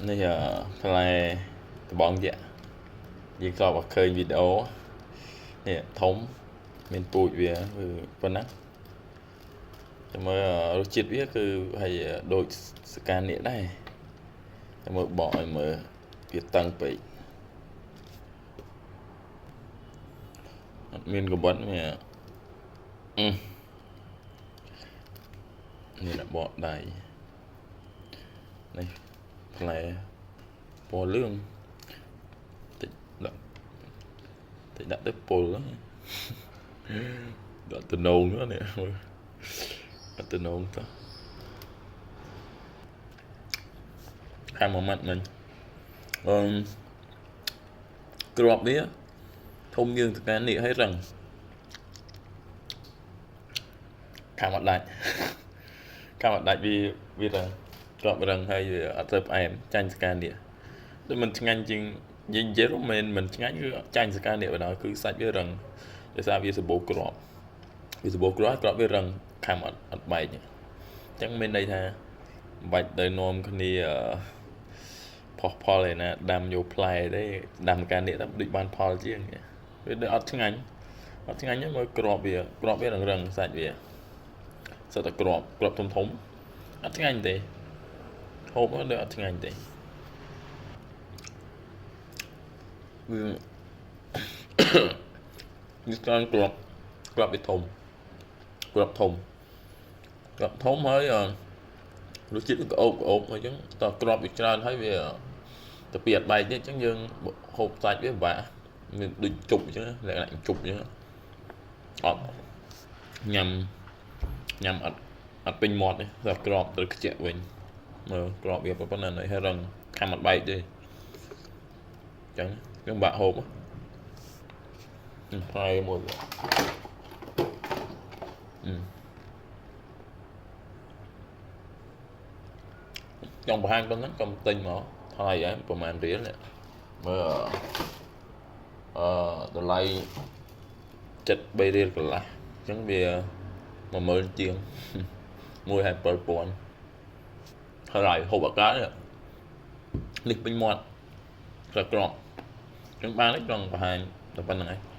នេះផ្លែបងយកយើងក៏ឃើញវីដេអូនេះធំមានពូជវាគឺប៉ុណ្ណាតែមើលរសជាតិវាគឺហើយដូចសកាននេះដែរតែមើលបកឲ្យមើលវាតឹងពេកអត់មានកំបិតវានេះlàបកដៃនេះផ្លែពណ៌លឿងតិចដាក់ទៅពុលដាក់ទៅនងnữaនេះដាក់ទៅនងទៅខាងមួយម៉ាត់មិញក្របវាធំយើងទៅការនេះឲ្យរឹងខាងអត់ដាច់វារឹងក្របរឹងហើយវាអត់ទៅផ្អែមចាញ់សកានេះដូចមិនឆ្ងាញ់ជាងនិយាយទៅមិនឆ្ងាញ់គឺចាញ់សកានេះបណ្ដោយគឺសាច់វារឹងដោយសារវាសម្បូរក្របក្របវារឹងខាំអត់បែកអញ្ចឹងមានន័យថាមិនបាច់ទៅនាំគ្នាផុសផលឯណាដាំយកផ្លែទេដាំសកានេះទៅដូចបានផលជាងវាដូចអត់ឆ្ងាញ់ហ្នឹងមើលក្របវារឹងសាច់វាសិតតែក្របធំអត់ឆ្ងាញ់ទេហូបទៅអត់ឆ្ងាញ់ទេនេះស្គាល់ក្របវាធំហើយរសជាតិក្អូបអញ្ចឹងតើក្របវាច្រើនហើយវាទៅពីអត់បែកទេអញ្ចឹងយើងហូបសាច់វាពិបាកមានដូចជប់អញ្ចឹងលក្ខណៈជប់អញ្ចឹងអត់ញ៉ាំអត់ពេញមាត់ទេតែក្របទៅខ្ជាក់វិញមើលក្របវាប៉ុណ្ណាហើយរឹងខាំអត់បែកទេអញ្ចឹងយើងបាក់ហូបហើយមួយចង់បង្ហាញប៉ុណ្ណឹងកុំទិញមកថ្លៃហើយប្រហែលរៀលនេះមើលតម្លៃ73រៀលកន្លះអញ្ចឹងវា10000ជាង17000ហើយហូបអាកានេះពេញមាត់ក្របអញ្ចឹងបានទេចង់បង្ហាញតែប៉ុណ្្នឹងឯង